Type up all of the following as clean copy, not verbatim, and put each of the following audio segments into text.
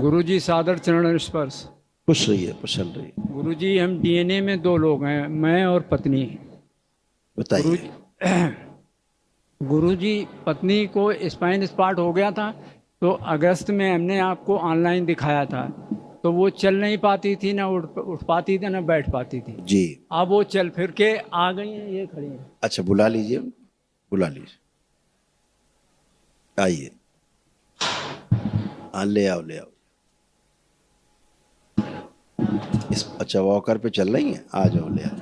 गुरुजी सादर चरण स्पर्श। खुश रहिए, प्रसन्न रहिए। गुरुजी हम डीएनए में दो लोग हैं, मैं और पत्नी। बताइए। गुरुजी पत्नी को स्पाइन स्पॉट हो गया था, तो अगस्त में हमने आपको ऑनलाइन दिखाया था। तो वो चल नहीं पाती थी, ना उठ पाती थी, ना बैठ पाती थी। जी। अब वो चल फिर के आ गई हैं, ये खड़ी हैं। अच्छा, बुला लीजिए, बुला लीजिए, आइए। हाँ, ले आओ, ले आओ। अच्छा, वॉकर पे चल रही हैं, आ जाओ, ले आओ।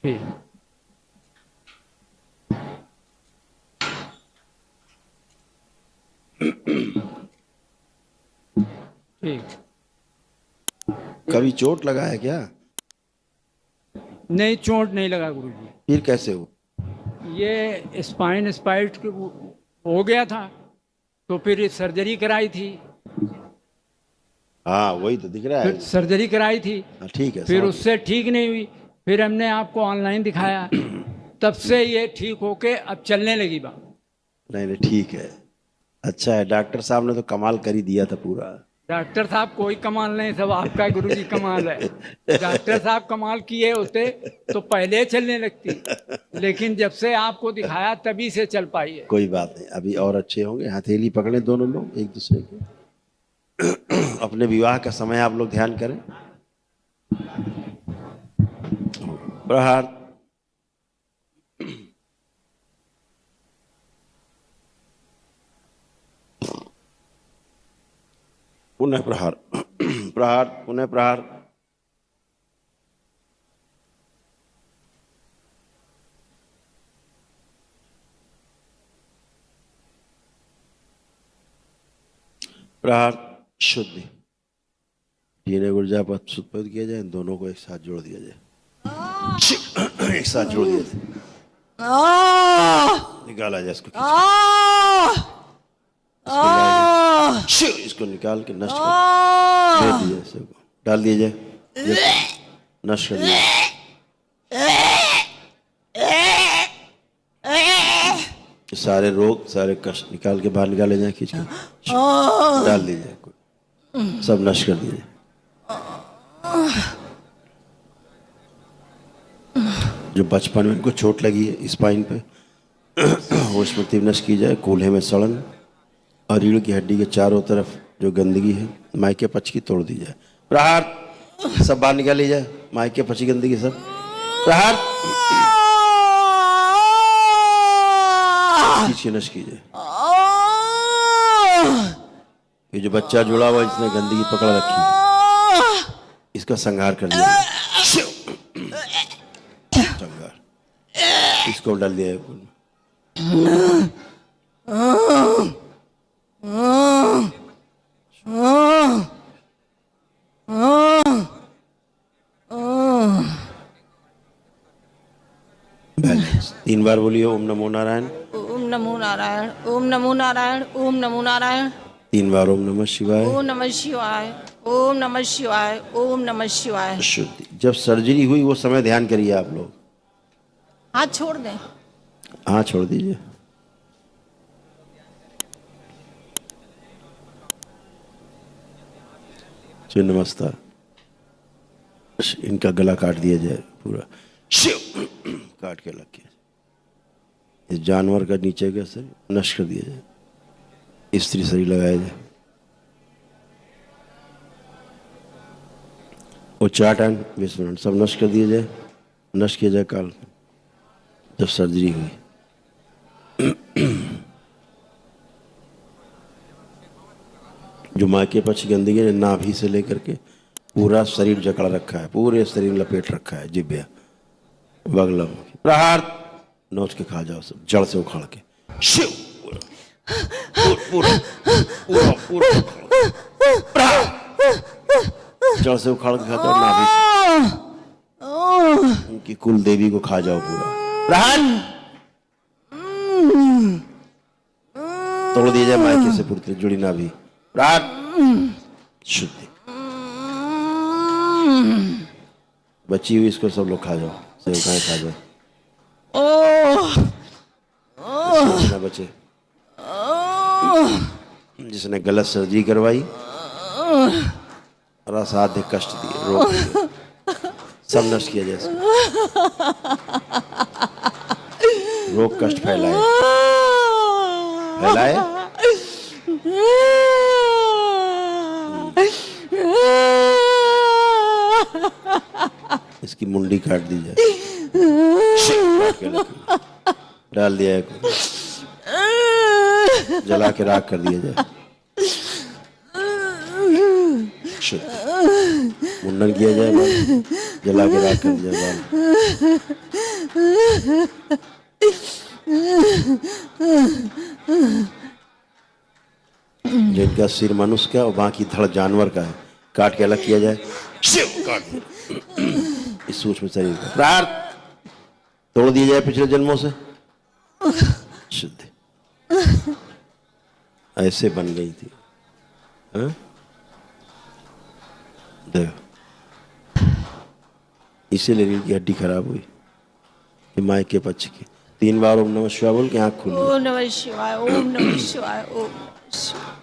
ठीक ठीक। कभी चोट लगा है क्या? नहीं, चोट नहीं लगा गुरुजी। फिर कैसे हो? ये स्पाइन स्पाइट हो गया था, तो फिर सर्जरी कराई थी। हाँ, वही तो दिख रहा है। फिर सर्जरी कराई थी। हाँ, ठीक है। फिर समझ उससे ठीक नहीं हुई, फिर हमने आपको ऑनलाइन दिखाया, तब से ये ठीक होके अब चलने लगी बात। नहीं नहीं, ठीक है, अच्छा है। डॉक्टर साहब ने तो कमाल कर ही दिया था पूरा। डॉक्टर साहब कोई कमाल नहीं, सब आपका गुरुजी कमाल है। डॉक्टर साहब कमाल किए होते तो पहले चलने लगती, लेकिन जब से आपको दिखाया तभी से चल पाई है। कोई बात नहीं, अभी और अच्छे होंगे। हथेली पकड़े दोनों लोग एक दूसरे के। अपने विवाह का समय आप लोग ध्यान करें। प्रहार। पुनः प्रहार। प्रहार, पुनः प्रहार। प्रहार। शुद्धि। डीएनए ऊर्जा पर उत्पन्न किया जाए, इन दोनों को एक साथ जोड़ दिया जाए। एक साथ जोड़ दिया जाए, निकाला जाए इसको। इसको निकाल के नष्ट कर दे दिया, सबको डाल दिया जाए, नष्ट कर दिया। सारे रोग, सारे कष्ट निकाल के बाहर निकाले जाए, खींच कर डाल दीजिए, सब नष्ट कर दीजिए। जो बचपन में इनको चोट लगी है स्पाइन पे, वो स्मृति नष्ट की जाए। कूल्हे में सड़न और रीढ़ की हड्डी के चारों तरफ जो गंदगी है, माइके पच की तोड़ दी जाए। प्रहार। सब बाहर निकाल ली जाए, माइके पची गंदगी सब। प्रहार। खींच नष्ट की जाए। ये जो बच्चा जुड़ा हुआ, इसने गंदगी पकड़ रखी है, इसका संहार कर दिया। संहार। इसको डाल दिया है। बैलेंस। 3 बार बोलिए ओम नमो नारायण। ओम नमो नारायण, ओम नमो नारायण, ओम नमो नारायण। 3 बार ओम नमः शिवाय। ओम नमः शिवाय, ओम नमः शिवाय, ओम नमः शिवाय। शुद्धि। जब सर्जरी हुई वो समय ध्यान करिए आप लोग। हाथ छोड़ दें। हाँ, छोड़ दीजिए। नमस्कार। इनका गला काट दिया जाए पूरा, काट के लग के इस जानवर का नीचे का शरीर नष्ट कर दिया जाए, स्त्री शरीर लगाया जाए। उच्चाटन, विस्मरण सब नष्ट कर दिया जाए, नष्ट किया जाए काल जब सर्जरी हुई। जो माँ के पक्ष गंदगी ने नाभि से लेकर के पूरा शरीर जकड़ा रखा है, पूरे शरीर लपेट रखा है, जिब्या बगलम। प्रहार। नोच के खा जाओ सब, जड़ से उखाड़ के। शिव। पूरा पूरा पूरा पूरा जड़ से उखाड़ के खा जाओ, नाभि से उनकी कुल देवी को खा जाओ पूरा। प्रहार। तोड़ दिया जाए मायके से पूरी जुड़ी नाभि। प्रहार। शुद्धि। बची हुई इसको सब लोग खा जाओ, सेवकाएं खा जाओ, ना बचे। जिसने गलत सर्जरी करवाई और असाध्य कष्ट दिए, रोग दिए, सब नष्ट किया जैसे रोग कष्ट फैलाए फैलाए। इसकी मुंडी काट दी जाए, काट के डाल दिया है, जला के राख कर दिया जाए, मुंडन किया जाए, जला के राख कर दिया जाए। जिनका सिर मनुष्य का और बाकी धड़ जानवर का है, काट के अलग किया जाए, काट इस सूक्ष्म शरीर का प्रार्थ तोड़ दिया जाए पिछले जन्मों से, शुद्ध ऐसे बन गई थी। हाँ? देखो इसीलिए रीढ़ की हड्डी खराब हुई, माय के पक्ष की। 3 बार ओम नमः शिवाय बोल के आँख खुल ओम नमः शिवाय, ओम नमः शिवाय, ओम नमः शिवाय।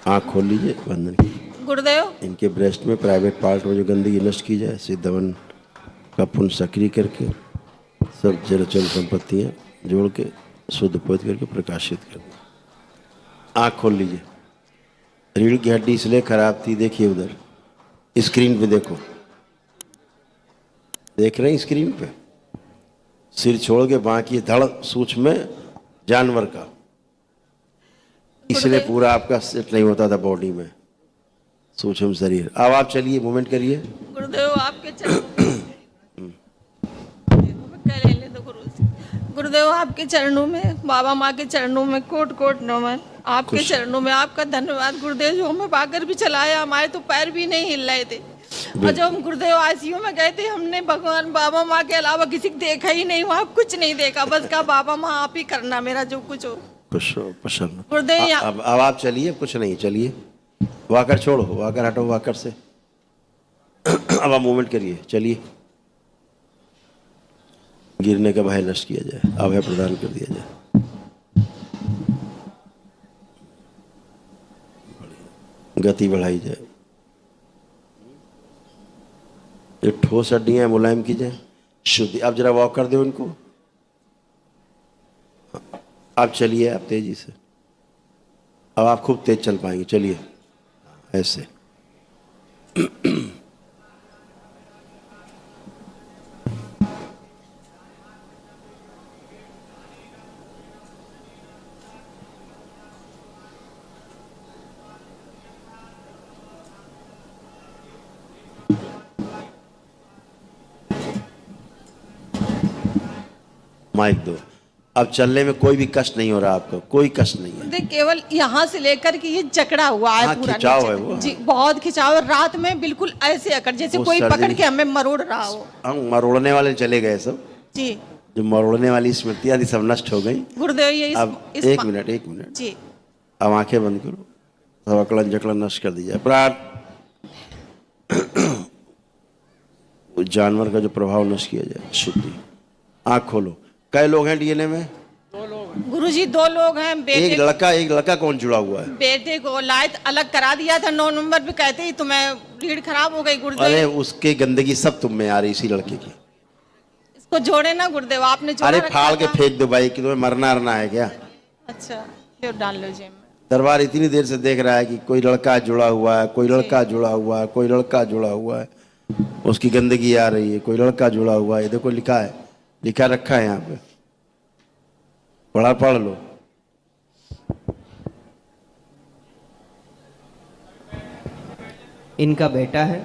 आँख खोल लीजिए, बंधन कीजिए। गुरुदेव इनके ब्रेस्ट में प्राइवेट पार्ट में जो गंदगी नष्ट की जाए, सिद्धवन का पुण्य सक्रिय करके सब जड़ संपत्तियाँ जोड़ के शुद्ध पवित्र करके प्रकाशित कर दें। आँख खोल लीजिए। रीढ़ की हड्डी इसलिए खराब थी, देखिए उधर स्क्रीन पे देखो, देख रहे हैं स्क्रीन पे, सिर छोड़ के बाकी धड़ सूक्ष्म में जानवर का, इसलिए पूरा आपका सेट नहीं होता था बॉडी में सूक्ष्म शरीर। अब आप चलिए, मूवमेंट करिए। गुरुदेव आपके गुरुदेव आपके चरणों में, बाबा माँ के चरणों में कोट कोट नमन। आपके चरणों में आपका धन्यवाद गुरुदेव, जो हमें पाकर भी चलाया, हमारे तो पैर भी नहीं हिल रहे थे। और जब हम गुरुदेव आईसीयू में गए थे, हमने भगवान बाबा माँ के अलावा किसी को देखा ही नहीं, वहाँ कुछ नहीं देखा, बस कहा बाबा माँ आप ही करना मेरा जो कुछ हो। खुश हो, प्रसन्न। गुरुदेव अब आप चलिए, कुछ नहीं, चलिए, वाकर छोड़ो, वाकर हटो, वाकर से अब आप मूवमेंट करिए, चलिए। गिरने का भय नष्ट किया जाए, अभय प्रदान कर दिया जाए। गति बढ़ाई जाए, जो ठोस हड्डियां मुलायम की जाए, शुद्धि। अब जरा वॉक कर दो इनको। आप चलिए, आप तेजी से, अब आप खूब तेज चल पाएंगे, चलिए ऐसे। माइक दो। अब चलने में कोई भी कष्ट नहीं हो रहा आपको, कोई कष्ट नहीं है। केवल यहाँ से लेकर के ये जकड़ा हुआ है, पूरा खिंचाव है वो। जी बहुत खिंचाव है, रात में बिल्कुल ऐसे अकड़ जैसे कोई पकड़ के हमें मरोड़ रहा हो। हम मरोड़ने वाले चले गए सब जी, जो मरोड़ने वाली स्मृतियां थी सब नष्ट हो गई। गुरुदेव ये अब एक मिनट जी, अब आंखें बंद करो, सब अकड़न जकड़न नष्ट कर दी जाए। प्रार्थ जानवर का जो प्रभाव नष्ट किया जाए, शुद्धि। आंख खोलो। कई लोग हैं डीएनए में? 2 लोग। गुरुजी 2 लोग हैं। बेटे एक लड़का कौन जुड़ा हुआ है? बेटे को लायत अलग करा दिया था 9 नंबर पे, कहते ही तुम्हें रीढ़ खराब हो गई गुरुदेव। अरे उसके गंदगी सब तुम में आ रही, इसी लड़के की। इसको जोड़े ना गुरुदेव, आपने जोड़ा। अरे फाड़ के फेंक दो भाई, कि तुम्हें मरना है क्या? अच्छा जो डाल लो जेब में। दरबार इतनी देर से देख रहा है कि कोई लड़का जुड़ा हुआ है, कोई लड़का जुड़ा हुआ है, कोई लड़का जुड़ा हुआ है, उसकी गंदगी आ रही है, कोई लड़का जुड़ा हुआ है। देखो लिखा है, लिखा रखा है यहाँ पे, पढ़ लो। इनका बेटा है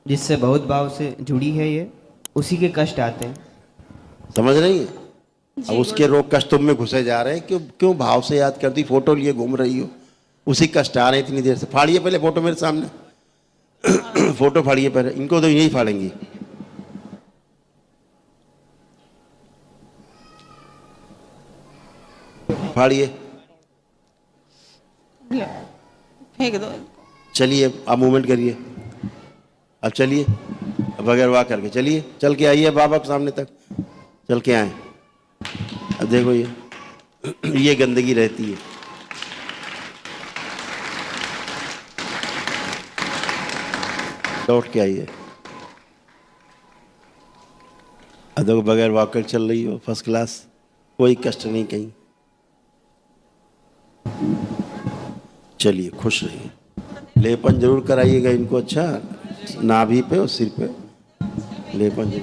जिससे बहुत भाव से जुड़ी है ये, उसी के कष्ट आते हैं। समझ रही है? अब उसके रोग कष्ट तुम में घुसे जा रहे हैं। क्यों भाव से याद करती, फोटो लिए घूम रही हो, उसी कष्ट आ रहे हैं इतनी देर से। फाड़िए पहले फोटो मेरे सामने फोटो फाड़िए पहले, इनको तो यही फाड़ेंगी। फाड़िए, फेंक दो। चलिए अब मूवमेंट करिए। अब चलिए, अब बगैर वाक करके चलिए, चल के आइए बाबा के सामने तक, चल के आए। अब देखो ये ये गंदगी रहती है। लौट के आइए। अदो बगैर वॉकर चल रही हो, फर्स्ट क्लास, कोई कष्ट नहीं कहीं। चलिए, खुश रहिए। लेपन जरूर कराइएगा इनको, अच्छा नाभि पे और सिर पे लेपन जरूर।